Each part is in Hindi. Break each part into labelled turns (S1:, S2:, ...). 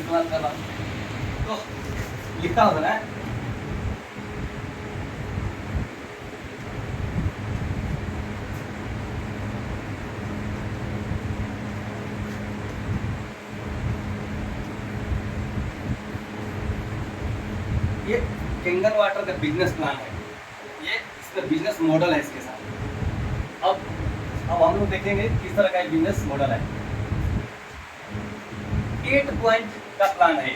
S1: इस्तेमाल कर रहा हूँ। तो लिखता हूँ ना, ये केंगन वाटर का बिजनेस प्लान है, ये इसका बिजनेस मॉडल है इसके साथ। अब हम लोग देखेंगे किस तरह का बिजनेस मॉडल है। 8 पॉइंट का प्लान है,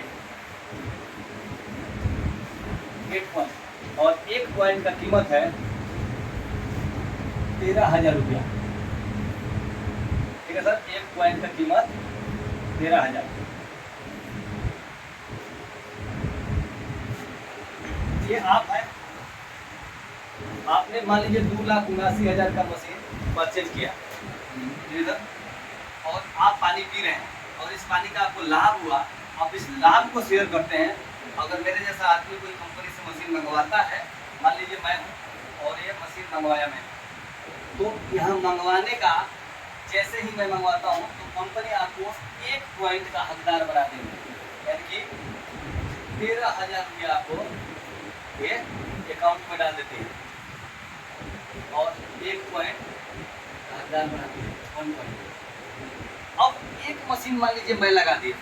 S1: 8 पॉइंट, और 1 पॉइंट का कीमत है 13,000 रुपया। ठीक है सर, 1 पॉइंट का कीमत 13,000। ये आप है, आपने मान लीजिए 2,79,000 का मशीन परचेज किया और आप पानी पी रहे हैं और इस पानी का आपको लाभ हुआ, आप इस लाभ को शेयर करते हैं। अगर मेरे जैसा आदमी कोई कंपनी से मशीन मंगवाता है, मान लीजिए मैं हूँ और ये मशीन मंगवाया मैंने, तो यहाँ मंगवाने का जैसे ही मैं मंगवाता हूँ तो कंपनी आपको 1 पॉइंट का हकदार बना देंगे, यानी कि 13,000 रुपया आपको ये अकाउंट में डाल देते हैं और 1 पॉइंट हकदार बनाते हैं, 1 पॉइंट। अब एक मशीन मान लीजिए मैं लगा दिया,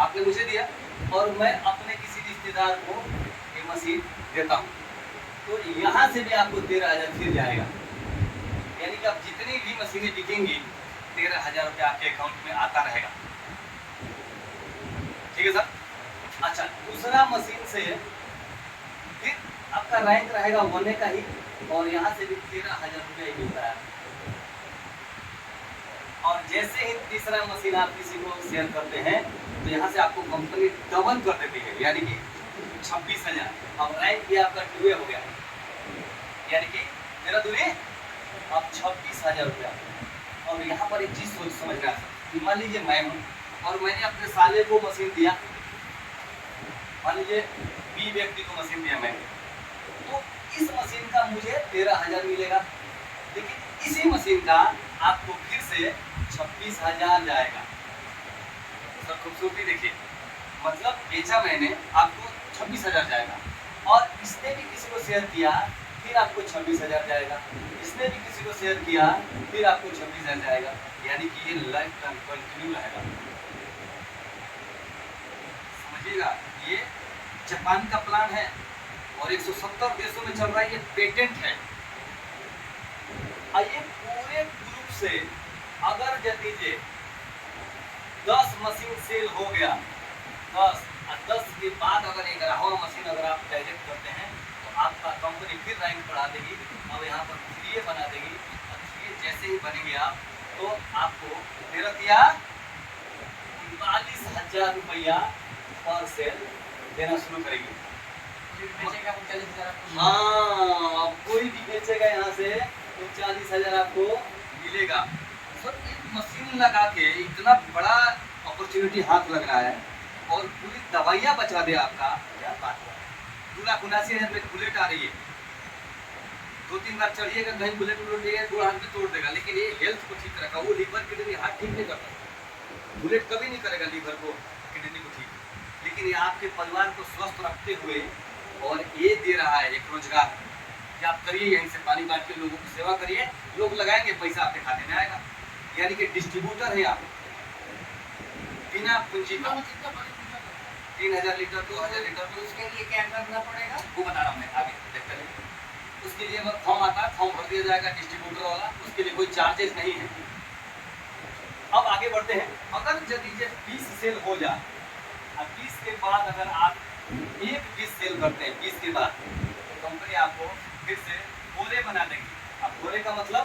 S1: आपने मुझे दिया और मैं अपने किसी रिश्तेदार को ये मशीन देता हूँ, तो यहाँ से भी आपको 13,000 फिर जाएगा, यानी कि अब जितनी भी मशीनें बिकेंगी 13,000 रुपया आपके अकाउंट में आता रहेगा। ठीक है सर। अच्छा, दूसरा मशीन से फिर आपका रैंक रहेगा 1 का ही, और यहाँ से भी 13,000 रुपया ही मिलता है। और जैसे ही तीसरा मशीन आप किसी को शेयर करते हैं तो यहाँ से आपको कंपनी डबल कर देती है, यानी कि 26,000। अब रैंक भी आपका 2 हो गया, यानी कि मेरा दूरी अब 26,000 रुपया। और यहाँ पर एक चीज सोच समझना है, मान लीजिए मैं हूँ और मैंने अपने साले को मशीन दिया, मान लीजिए बी व्यक्ति को मशीन दिया मैंने, तो इस मशीन का मुझे 13,000 मिलेगा, लेकिन इसी मशीन का आपको फिर से 26,000 जाएगा। सर खूबसूरती देखिए, मतलब बेचा मैंने, आपको 26,000 जाएगा, और इसने भी किसी को शेयर किया फिर आपको 26,000 जाएगा, इसने भी किसी को शेयर किया फिर आपको 26,000 जाएगा, यानी कि ये लाइफ टाइम कंटिन्यू रहेगा। समझिएगा, ये जापान का प्लान है और 170 देशों में चल रहा है, ये पेटेंट है। ये पूरे ग्रुप से अगर यदि 10 मशीन सेल हो गया, 10 के बाद अगर 11वां मशीन अगर आप डायरेक्ट करते हैं तो आपका कंपनी फिर रैंक बढ़ा देगी और यहाँ पर 3 बना देगी, और 3 जैसे ही बनेंगे आप तो आपको मेरा दिया 39,000 रुपया पर सेल देना शुरू करेगी। हाँ, अब कोई भी बेचेगा यहाँ से तो 40,000 आपको मिलेगा। सर एक मशीन लगा के इतना बड़ा अपॉर्चुनिटी हाथ लग रहा है और पूरी दवाइयाँ बचा दे आपका, क्या बात है। 2,79,000 में बुलेट आ रही है, 2-3 बार चढ़िएगा कहीं बुलेट उलेट 2 हाथ में तोड़ देगा, लेकिन ये हेल्थ को ठीक रखा, वो लीवर किडनी हार्ट ठीक नहीं करता, बुलेट कभी नहीं करेगा लीवर को किडनी को ठीक, लेकिन ये आपके परिवार को स्वस्थ रखते हुए और ये दे रहा है एक रोजगार कि आप करिए, यहीं से पानी बांट के लोगों की सेवा करिए, लोग लगाएंगे, पैसा आपके खाते में आएगा, यानी कि डिस्ट्रीब्यूटर है आप, बिना पूंजी का। 3,000 लीटर 2,000 लीटर, तो उसके लिए क्या करना पड़ेगा वो बता रहा हूँ मैं, आगे देखते रहिए। उसके लिए फॉर्म आता है, फॉर्म भर दिया जाएगा डिस्ट्रीब्यूटर वाला, उसके लिए कोई चार्जेस नहीं है। अब आगे बढ़ते हैं, अगर यदि 20 सेल हो जाए, अब 20 के बाद अगर आप एक 20 सेल करते हैं, 20 के बाद तो कंपनी आपको फिर से बोरे बना देगी। अब बोरे का मतलब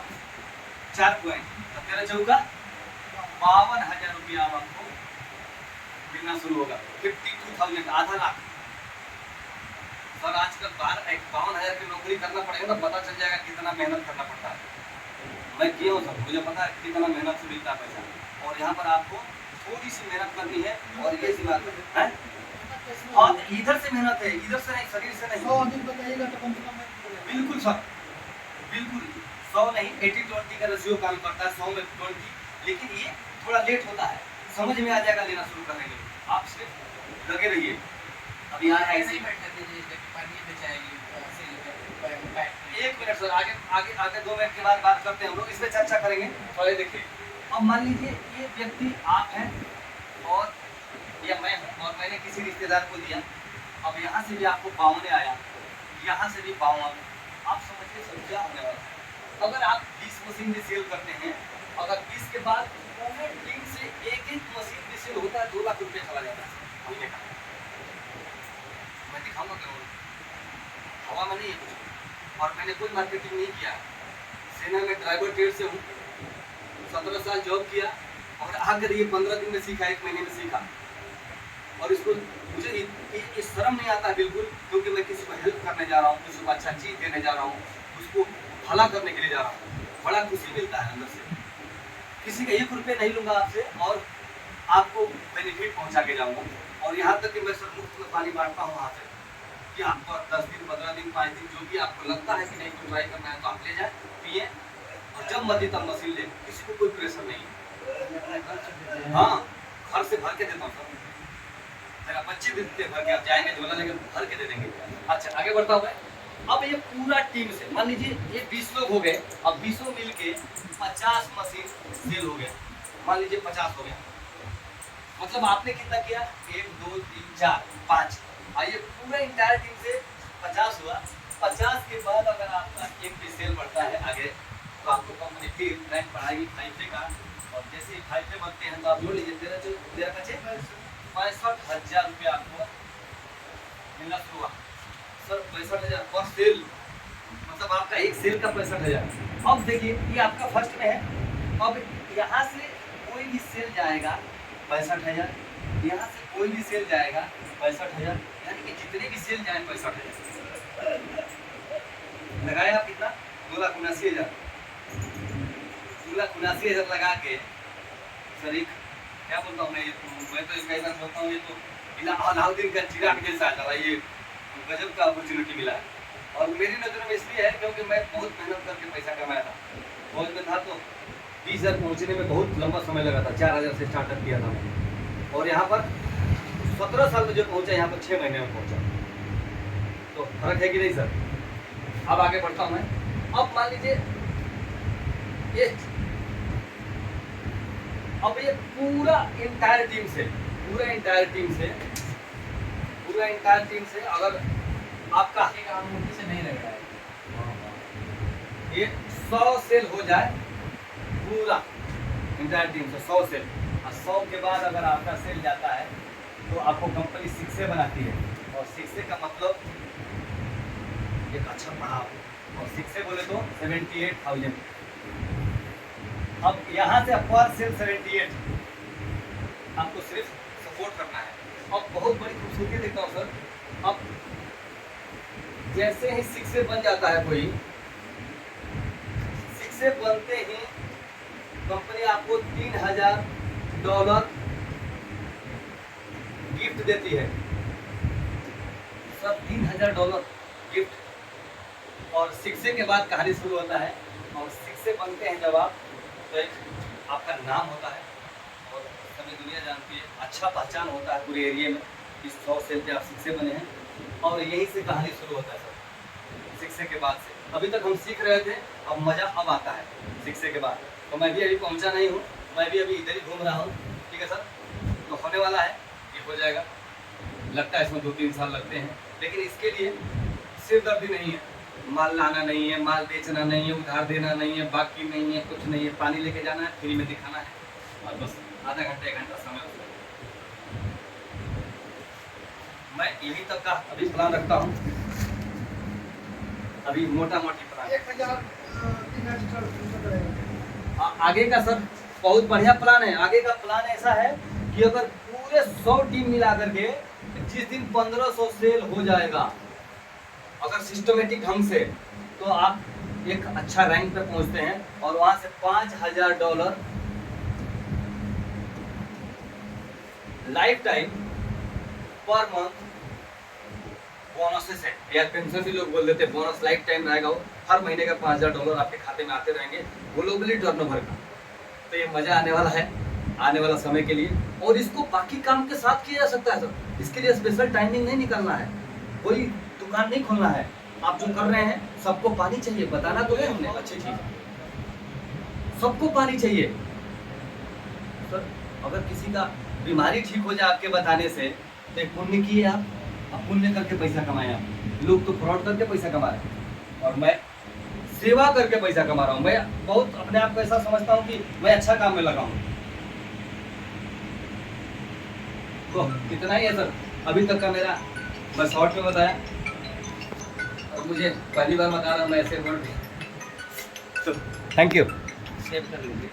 S1: 4 पॉइंट, तो 13 चौका 52,000 रुपया आपको मिलना शुरू होगा। 52,000, आधा लाख। सर आजकल 52,000 की नौकरी करना पड़ेगा तो पता चल जाएगा कितना मेहनत करना पड़ता है। मैं किया हूँ सर, मुझे पता है कितना मेहनत से मिलता है पैसा, और यहाँ पर आपको थोड़ी सी मेहनत करनी है, और ये दिमाग है। हाँ, इधर से मेहनत है, इधर से नहीं, शरीर से नहीं।
S2: 100 दिन बताइएगा तो कम से कम
S1: बिल्कुल सर, बिल्कुल 100 नहीं, 80-20 का रेशियो काम करता है, 100 में 20, लेकिन ये थोड़ा लेट होता है, समझ में आ जाएगा लेना शुरू करने के लिए। आप सिर्फ लगे रहिए। अब यहाँ है
S2: ऐसे ही
S1: ऐसी
S2: बैठते थे जैसे कि पानी में जाएगी सेल
S1: 1 मिनट सर, आगे आगे आगे 2 मिनट के बाद बात करते हैं हम लोग, इस पे चर्चा करेंगे। थोड़ा देखिए, अब मान लीजिए ये व्यक्ति आप हैं और या मैं हूँ और मैंने किसी रिश्तेदार को दिया। अब यहाँ से भी आपको 52 आया, यहाँ से भी 52, आप समझिए सब क्या होने वाला है। अगर आप 20 मशीन भी सेल करते हैं, अगर 20 के बाद पूरे टीम से एक मशीन भी सेल होता है, 2 लाख रुपये चला जाता है। वही देखा मैं दिखाऊंगा क्या हवा में नहीं है कुछ, और मैंने कोई मार्केटिंग नहीं किया। सेना में ड्राइवर ट्रेड से हूँ, 17 साल जॉब किया और आकर ये 15 दिन में सीखा, 1 महीने में सीखा। और इसको मुझे ये शर्म नहीं आता बिल्कुल, क्योंकि मैं किसी को हेल्प करने जा रहा हूँ, किसी को अच्छा चीज़ देने जा रहा हूँ, उसको भला करने के लिए जा रहा हूँ। बड़ा खुशी मिलता है अंदर से। किसी का 1 रुपये नहीं लूँगा आपसे और आपको बेनिफिट पहुँचा के जाऊँगा। और यहाँ तक कि मैं सर मुफ्त में पानी बांटता हूँ वहाँ से, कि आपको 10 दिन 15 दिन 5 दिन जो भी आपको लगता है कि नहीं को ट्राई करना है तो आप ले जाए, पिए, और जब मर्जी तब मशीन ले, किसी को कोई प्रेशर नहीं है। हाँ, घर से भर के देता हूँ सर, मेरा बच्चे भी देते भर के, आप जाएंगे झोला लेकर भर के दे देंगे। अच्छा आगे बढ़ता हूँ मैं। अब ये पूरा टीम से मान लीजिए ये 20 लोग हो गए, अब 20 मिल के 50 मशीन सेल हो गया, मान लीजिए 50 हो गया, मतलब आपने कितना किया, 1 2 3 4 5, आइए पूरा इंटायर टीम से 50 हुआ। 50 के बाद अगर आपका एक भी सेल बढ़ता है आगे, तो आपको कंपनी फिर रैंक बढ़ाएगी 5 का, और जैसे ही 5 बनते हैं तो आप जोड़ लीजिए 13 का 65,000 रुपये आपको मिलना शुरू हुआ सर। 65,000 पर सेल, मतलब आपका एक सेल का 65,000। अब देखिए ये आपका फर्स्ट में है, अब यहाँ से कोई भी सेल जाएगा 65,000, यहाँ से कोई भी सेल जाएगा 65,000, यानी कि जितने भी सेल जाए 65,000 लगाए आप कितना, 2,79,000, 2,79,000 लगा के सर एक क्या बोलता हूँ मैं तो इसका ऐसा सोचता हूँ, ये तो अलाउद्दीन का चिराग जैसा चला, ये गजब का अपॉर्चुनिटी मिला है। और मेरी नज़र में इसलिए है क्योंकि मैं बहुत मेहनत करके पैसा कमाया था, फौज में था तो 20,000 पहुँचने में बहुत लंबा समय लगा था, 4,000 से स्टार्टअप किया था मैंने, और यहाँ पर 17 साल में जो पहुँचा यहाँ पर 6 महीने में पहुँचा। तो फर्क है कि नहीं सर। अब आगे बढ़ता हूँ मैं। अब मान लीजिए अब ये पूरा इंटायर टीम से अगर आपका
S2: से नहीं लग रहा है,
S1: ये 100 सेल हो जाए, पूरा इंटायर टीम से 100 सेल, और 100 के बाद अगर आपका सेल जाता है तो आपको कंपनी 6 बनाती है, और 6 का मतलब एक अच्छा पढ़ाओ, और 6 बोले तो 78,000। अब यहाँ से पर सेल 78, आपको सिर्फ सपोर्ट करना है। अब बहुत बड़ी खूबसूरती देखता हूँ सर, अब जैसे ही 6 बन जाता है कोई, 6 बनते ही कंपनी आपको $3,000 गिफ्ट देती है सर, $3,000 गिफ्ट। और 6 के बाद कहानी शुरू होता है, और 6 बनते हैं जब आप, तो एक आपका नाम होता है और सभी दुनिया जानती है, अच्छा पहचान होता है पूरे एरिया में, इस 100 सेल पे आप 6 बने हैं, और यहीं से कहानी शुरू होता है सर। 6 के बाद से अभी तक हम सीख रहे थे, अब मज़ा अब आता है 6 के बाद। तो मैं भी अभी पहुंचा नहीं हूँ, मैं भी अभी इधर ही घूम रहा हूँ, ठीक है सर। तो होने वाला है, ये हो जाएगा, लगता है इसमें 2-3 साल लगते हैं, लेकिन इसके लिए सिरदर्दी नहीं है, माल लाना नहीं है, माल बेचना नहीं है, उधार देना नहीं है, बाकी नहीं है, कुछ नहीं है, पानी लेके जाना है, फ्री में दिखाना है, और बस आधा घंटा 1 घंटा समय होता है। मैं यहीं तक का अभी प्लान रखता हूँ, अभी मोटा मोटी प्लान।
S2: 1,000
S1: आगे का सर बहुत बढ़िया प्लान है। आगे का प्लान ऐसा है कि अगर पूरे 100 टीम मिला करके जिस दिन 1500 सेल हो जाएगा, अगर सिस्टमेटिक ढंग से, तो आप एक अच्छा रैंक पे पहुंचते हैं, और वहां से $5,000 life time per month bonus से, या पेंशन भी लोग बोल देते हैं, बोनस लाइफ टाइम रहेगा, वो हर महीने का $5,000 आपके खाते में आते रहेंगे, ग्लोबली टर्नओवर का। तो ये मजा आने वाला है, आने वाला समय के लिए, और इसको बाकी काम के साथ किया जा सकता है सर। इसके लिए स्पेशल टाइमिंग नहीं निकलना है, कोई दुकान नहीं खोलना है। आप जो कर रहे हैं सबको पानी चाहिए, बताना तो है हमने, अच्छी चीज, सबको पानी चाहिए सर। अगर किसी का बीमारी ठीक हो जाए आपके बताने से तो एक पुण्य किए आप, अब पुण्य करके पैसा कमाए आप। लोग तो फ्रॉड करके पैसा कमा रहे हैं और मैं सेवा करके पैसा कमा रहा हूँ। मैं बहुत अपने आप को ऐसा समझता हूँ कि मैं अच्छा काम में लगा हूँ। तो इतना ही है सर अभी तक का मेरा, मैं शॉर्ट में बताया और मुझे पहली बार बता रहा हूँ मैं ऐसे वर्ड। Thank you.
S2: सेव कर लीजिए।